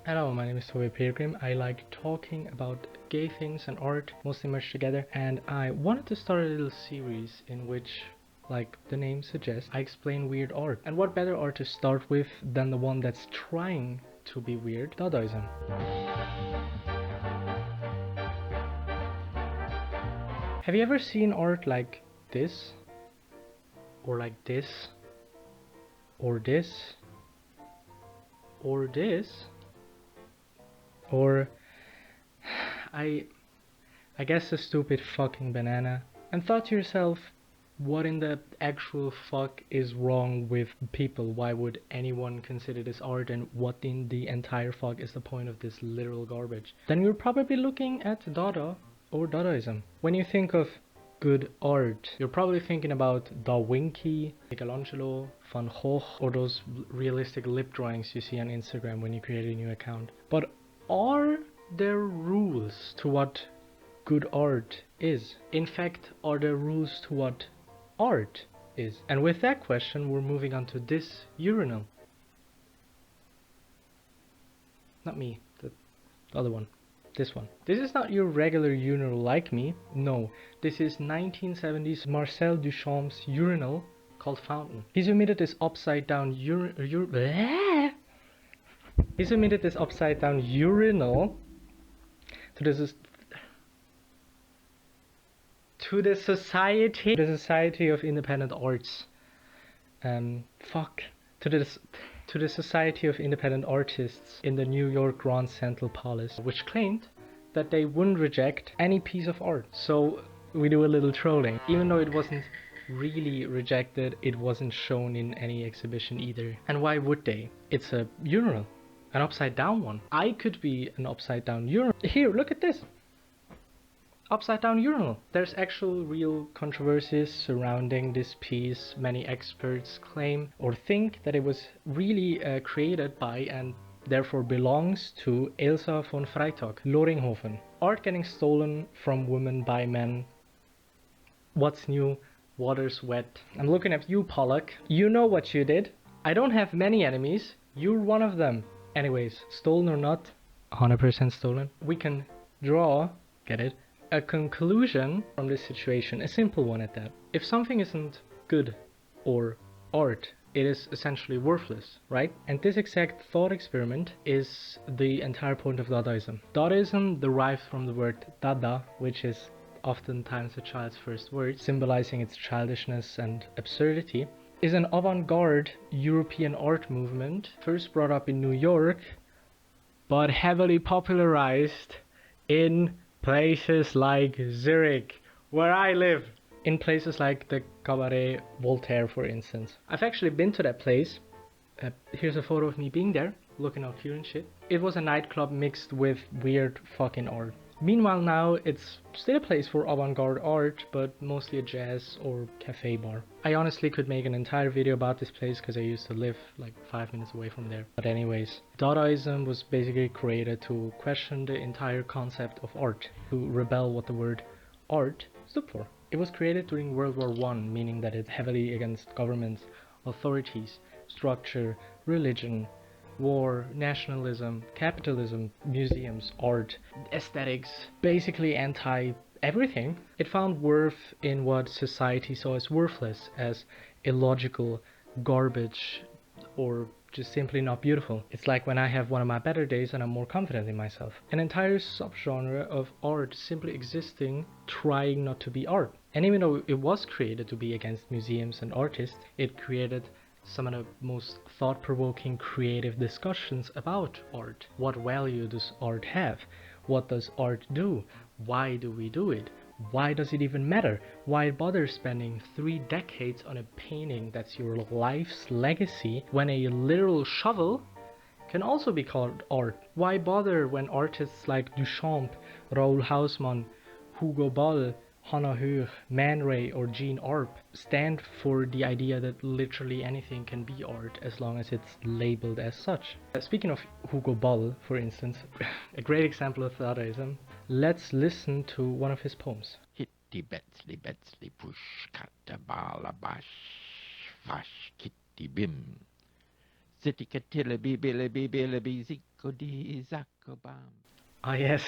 Hello, my name is Toby Pilgrim. I like talking about gay things and art, mostly merged together, and I wanted to start a little series in which, like the name suggests, I explain weird art. And what better art to start with than the one that's trying to be weird, dadaism. Have you ever seen art like this? Or like this? Or this? Or this? Or I guess a stupid fucking banana, and thought to yourself, what in the actual fuck is wrong with people? Why would anyone consider this art, and what in the entire fuck is the point of this literal garbage? Then you're probably looking at Dada or Dadaism. When you think of good art, you're probably thinking about Da Vinci, Michelangelo, Van Gogh, or those realistic lip drawings you see on Instagram when you create a new account. But are there rules to what good art is? In fact, are there rules to what art is? And with that question, we're moving on to this urinal. Not me, the other one. This one. This is not your regular urinal like me. No, this is 1970s Marcel Duchamp's urinal called Fountain. He's omitted this upside down He's omitted this upside down urinal to the Society of Independent Arts. To the Society of Independent Artists in the New York Grand Central Palace, which claimed that they wouldn't reject any piece of art. So we do a little trolling. Even though it wasn't really rejected, it wasn't shown in any exhibition either. And why would they? It's a urinal, an upside down one. I could be an upside down urinal. Here, look at this. Upside down urinal. There's actual real controversies surrounding this piece. Many experts claim or think that it was really created by and therefore belongs to Elsa von Freytag, Loringhofen. Art getting stolen from women by men. What's new? Water's wet. I'm looking at you, Pollock. You know what you did. I don't have many enemies. You're one of them. Anyways, stolen or not, 100% stolen. We can draw, get it? A conclusion from this situation, a simple one at that. If something isn't good or art, it is essentially worthless, right? And this exact thought experiment is the entire point of Dadaism. Dadaism derived from the word dada, which is oftentimes a child's first word, symbolizing its childishness and absurdity, is an avant-garde European art movement, first brought up in New York, but heavily popularized in places like Zurich, where I live. In places like the Cabaret Voltaire, for instance. I've actually been to that place. Here's a photo of me being there, looking all cute and shit. It was a nightclub mixed with weird fucking art. Meanwhile now, it's still a place for avant-garde art, but mostly a jazz or cafe bar. I honestly could make an entire video about this place because I used to live like 5 minutes away from there. But anyways, Dadaism was basically created to question the entire concept of art, to rebel what the word art stood for. It was created during World War I, meaning that it's heavily against governments, authorities, structure, religion, war, nationalism, capitalism, museums, art, aesthetics, basically anti-everything. It found worth in what society saw as worthless, as illogical, garbage, or just simply not beautiful. It's like when I have one of my better days and I'm more confident in myself. An entire subgenre of art simply existing, trying not to be art. And even though it was created to be against museums and artists, it created some of the most thought-provoking creative discussions about art. What value does art have? What does art do? Why do we do it? Why does it even matter? Why bother spending 3 decades on a painting that's your life's legacy when a literal shovel can also be called art? Why bother when artists like Duchamp, Raoul Hausmann, Hugo Ball, Hannah Höch, Man Ray, or Jean Arp stand for the idea that literally anything can be art as long as it's labeled as such? Speaking of Hugo Ball, for instance, a great example of Dadaism, let's listen to one of his poems. Hitty Betsy Betsy push katabala bash fash kitty bim Ah yes,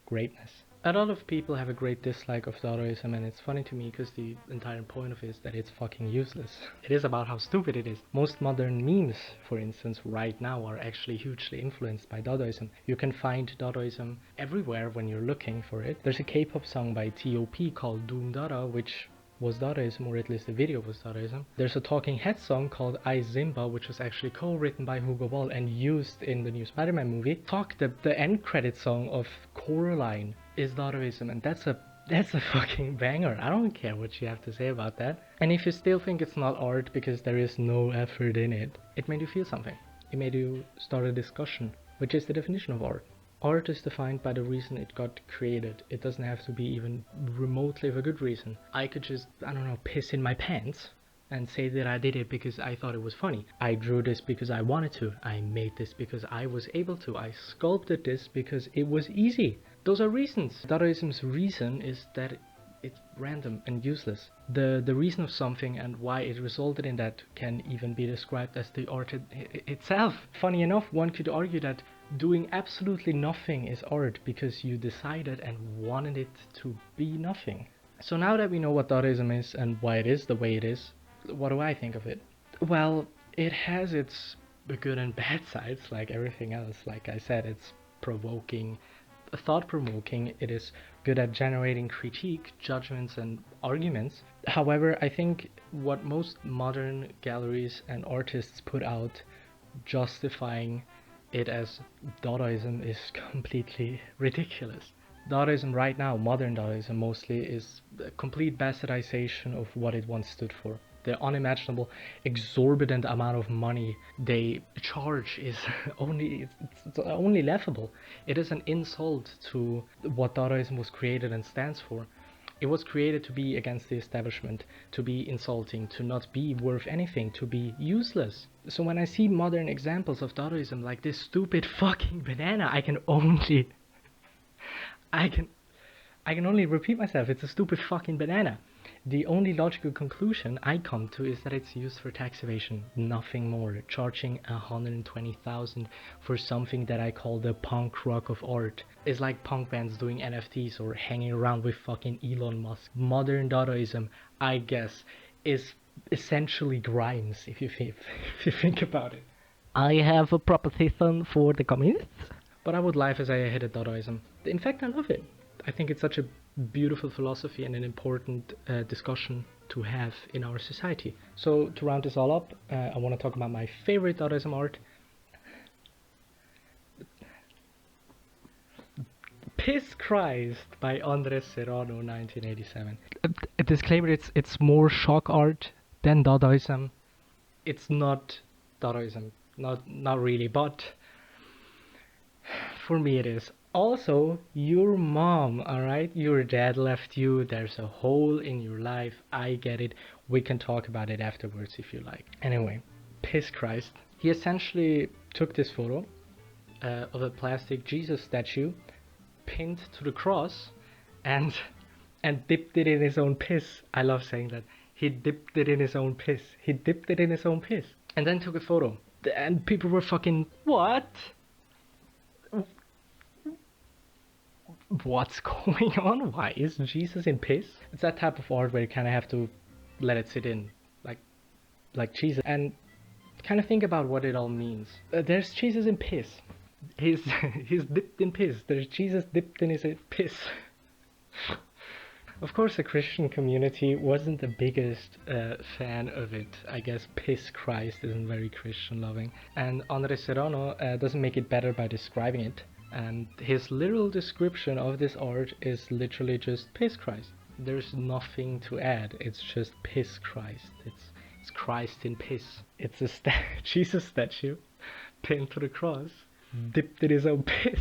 greatness. A lot of people have a great dislike of Dadaism, and it's funny to me because the entire point of it is that it's fucking useless. It is about how stupid it is. Most modern memes, for instance, right now are actually hugely influenced by Dadaism. You can find Dadaism everywhere when you're looking for it. There's a K-pop song by T.O.P. called Doom Dada, which was Dadaism, or at least the video was Dadaism. There's a Talking Heads song called I Zimba, which was actually co-written by Hugo Ball and used in the new Spider-Man movie. Fuck, the end credit song of Coraline is Dadaism, and that's a fucking banger. I don't care what you have to say about that. And if you still think it's not art because there is no effort in it, it made you feel something. It made you start a discussion, which is the definition of art. Art is defined by the reason it got created. It doesn't have to be even remotely of a good reason. I could just, I don't know, piss in my pants and say that I did it because I thought it was funny. I drew this because I wanted to. I made this because I was able to. I sculpted this because it was easy. Those are reasons. Dadaism's reason is that it's random and useless. The reason of something and why it resulted in that can even be described as the art itself. Funny enough, one could argue that doing absolutely nothing is art because you decided and wanted it to be nothing. So now that we know what Dadaism is and why it is the way it is, what do I think of it? Well, it has its good and bad sides like everything else. Like I said, it's provoking, thought-provoking. It is good at generating critique, judgments, and arguments. However, I think what most modern galleries and artists put out justifying it as Dadaism is completely ridiculous. Dadaism right now, modern Dadaism mostly, is a complete bastardization of what it once stood for. The unimaginable, exorbitant amount of money they charge is it's only laughable. It is an insult to what Dadaism was created and stands for. It was created to be against the establishment, to be insulting, to not be worth anything, to be useless. So when I see modern examples of Dadaism like this stupid fucking banana, I can only repeat myself. It's a stupid fucking banana. The only logical conclusion I come to is that it's used for tax evasion, nothing more. Charging 120,000 for something that I call the punk rock of art is like punk bands doing NFTs or hanging around with fucking Elon Musk. Modern Dadaism, I guess, is essentially Grimes if you think about it. I have a proposition for the communists. But I would laugh as I hated Dadaism. In fact, I love it. I think it's such a beautiful philosophy and an important discussion to have in our society. So to round this all up, I want to talk about my favorite Dadaism art. Piss Christ by Andres Serrano, 1987. A disclaimer, it's more shock art than Dadaism. It's not Dadaism, not really, but for me it is. Also, your mom, alright? Your dad left you, there's a hole in your life, I get it. We can talk about it afterwards if you like. Anyway, Piss Christ. He essentially took this photo of a plastic Jesus statue pinned to the cross and dipped it in his own piss. I love saying that. He dipped it in his own piss. He dipped it in his own piss. And then took a photo. And people were fucking, what? What's going on? Why is Jesus in piss? It's that type of art where you kind of have to let it sit in, like Jesus, and kind of think about what it all means. There's Jesus in piss. He's he's dipped in piss. There's Jesus dipped in his piss. Of course, the Christian community wasn't the biggest fan of it. I guess Piss Christ isn't very Christian loving, and Andres Serrano doesn't make it better by describing it. And his literal description of this art is literally just Piss Christ. There's nothing to add. It's just Piss Christ. It's Christ in piss. It's a Jesus statue pinned to the cross, dipped in his own piss.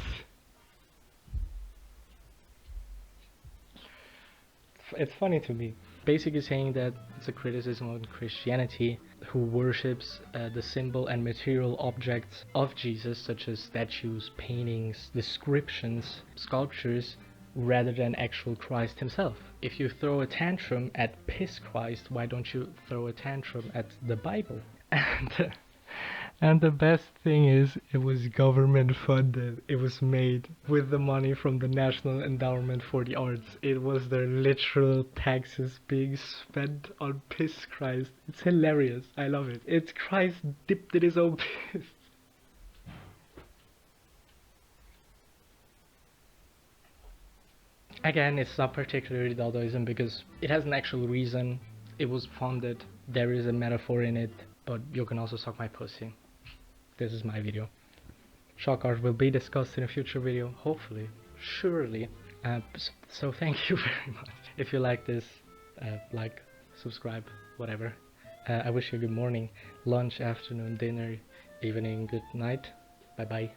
It's funny to me. Basically saying that it's a criticism of Christianity, who worships the symbol and material objects of Jesus, such as statues, paintings, descriptions, sculptures, rather than actual Christ himself. If you throw a tantrum at Piss Christ, why don't you throw a tantrum at the Bible? And and the best thing is, it was government funded. It was made with the money from the National Endowment for the Arts. It was their literal taxes being spent on piss Christ. It's hilarious. I love it. It's Christ dipped in his own piss. Again, it's not particularly dadaism because it has an actual reason. It was funded. There is a metaphor in it, but you can also suck my pussy. This is my video. Shock art will be discussed in a future video, hopefully, surely. So thank you very much. If you like this, like, subscribe, whatever. I wish you a good morning, lunch, afternoon, dinner, evening, good night. Bye bye.